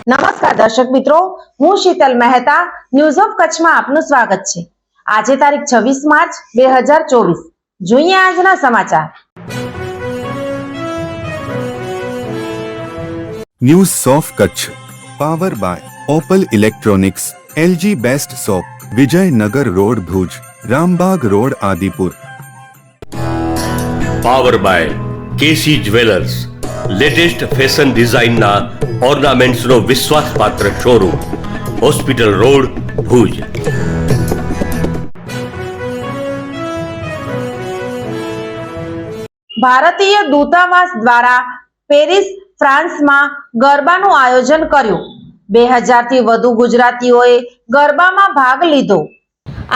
નમસ્કાર દર્શક મિત્રો, હું શીતલ મહેતા ન્યૂઝ ઓફ કચ્છમાં આપનું સ્વાગત છે। આજે તારીખ 26 માર્ચ 2024। જોઈએ આજના સમાચાર। News of Kutch power by Opal electronics, LG best shop, Vijaynagar road Bhuj, Rambag road Adipur. Power by KC jewellers, latest fashion ડિઝાઇનના ઓર્નામેન્ટ્સનો વિશ્વાસપાત્ર શોરૂમ, હોસ્પિટલ રોડ ભુજ। ભારતીય દૂતાવાસ દ્વારા પેરિસ ફ્રાન્સમાં ગરબાનું આયોજન કર્યું। 2000 થી વધુ ગુજરાતીઓએ ગરબામાં ભાગ લીધો।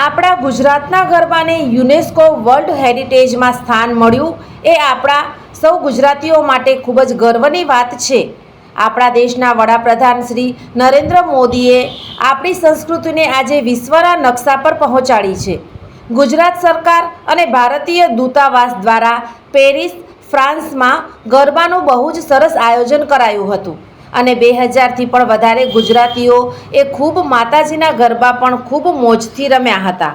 આપણા ગુજરાતના ગરબાને યુનેસ્કો વર્લ્ડ હેરિટેજમાં સ્થાન મળ્યું એ આપણા સૌ ગુજરાતીઓ માટે ખૂબ જ ગર્વની વાત છે। આપણા દેશના વડાપ્રધાન શ્રી નરેન્દ્ર મોદીએ આપણી સંસ્કૃતિને આજે વિશ્વના નકશા પર પહોંચાડી છે। ગુજરાત સરકાર અને ભારતીય દૂતાવાસ દ્વારા પેરિસ ફ્રાન્સમાં ગરબાનું બહુ જ સરસ આયોજન કરાયું હતું અને 2000 થી પણ વધારે ગુજરાતીઓ એ ખૂબ માતાજીના ગરબા પણ ખૂબ મોજથી રમ્યા હતા।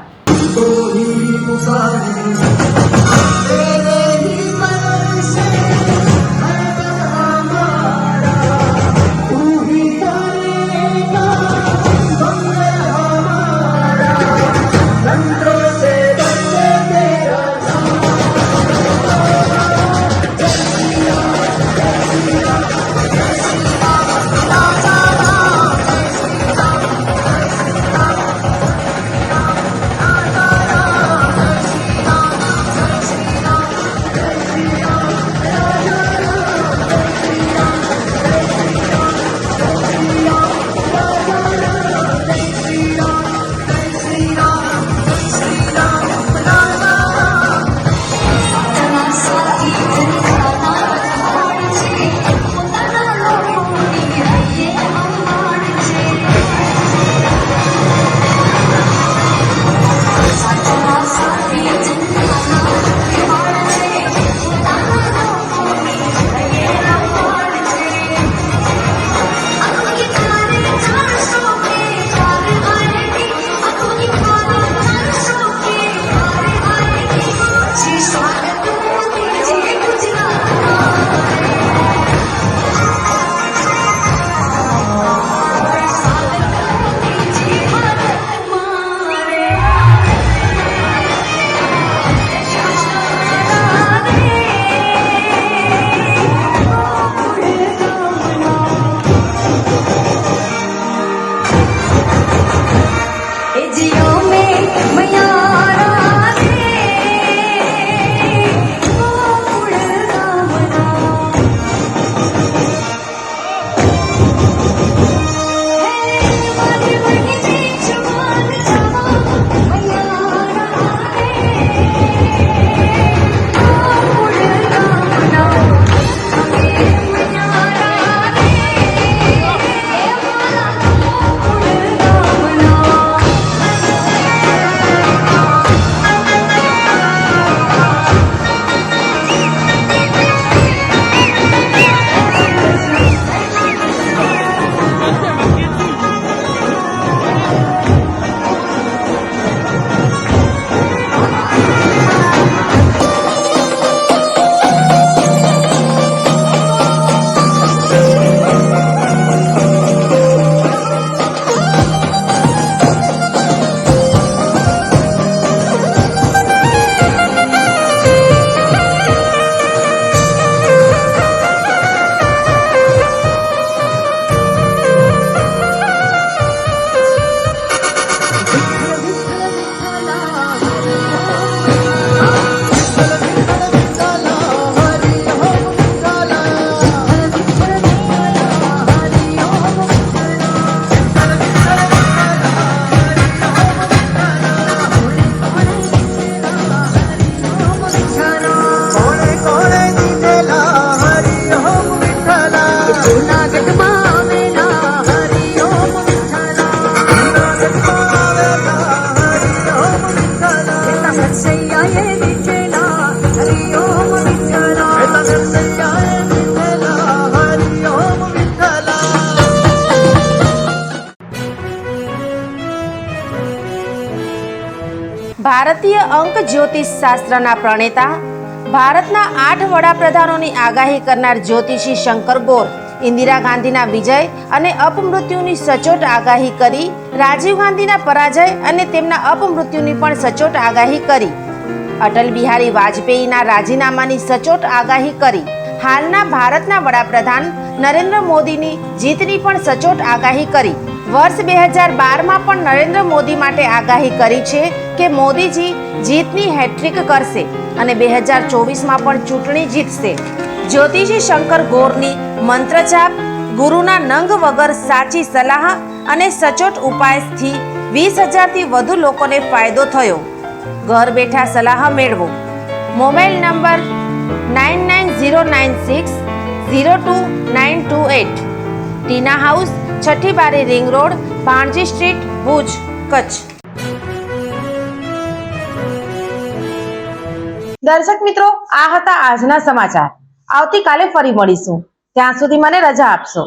ભારતીય અંક જ્યોતિષ શાસ્ત્રના પ્રણેતા, ભારતના 8 વડાપ્રધાનોની આગાહી કરનાર જ્યોતિષી શંકર ગોર ઇન્દિરા ગાંધીના વિજય અને અપમૃત્યુની સચોટ આગાહી કરી, રાજીવ ગાંધીના પરાજય અને તેમના અપમૃત્યુની પણ સચોટ આગાહી કરી, અટલ બિહારી વાજપેયીના રાજીનામાની સચોટ આગાહી કરી, હાલના ભારતના વડાપ્રધાન નરેન્દ્ર મોદીની જીતની પણ સચોટ આગાહી કરી. વર્ષ 2012માં પણ નરેન્દ્ર મોદી માટે આગાહી કરી છે કે મોદીજી જીતની હેટ્રિક કરશે અને 2024માં પણ ચૂંટણી જીતશે. જ્યોતિષી શંકર ગોરની મંત્રજાપ, ગુરુના નંગ વગર સાચી સલાહ અને સચોટ ઉપાયથી 20,000થી વધુ લોકોને ફાયદો થયો. ઘર બેઠા સલાહ મેળવો. Mobile number 9909602928. ટીના હાઉસ, છઠ્ઠી બારી ring road, Bhanji street, Bhuj, Kutch. દર્શક મિત્રો, આ હતા આજના સમાચાર. આવતીકાલે ફરી મળીશું. ત્યાં સુધી મને રજા આપશો.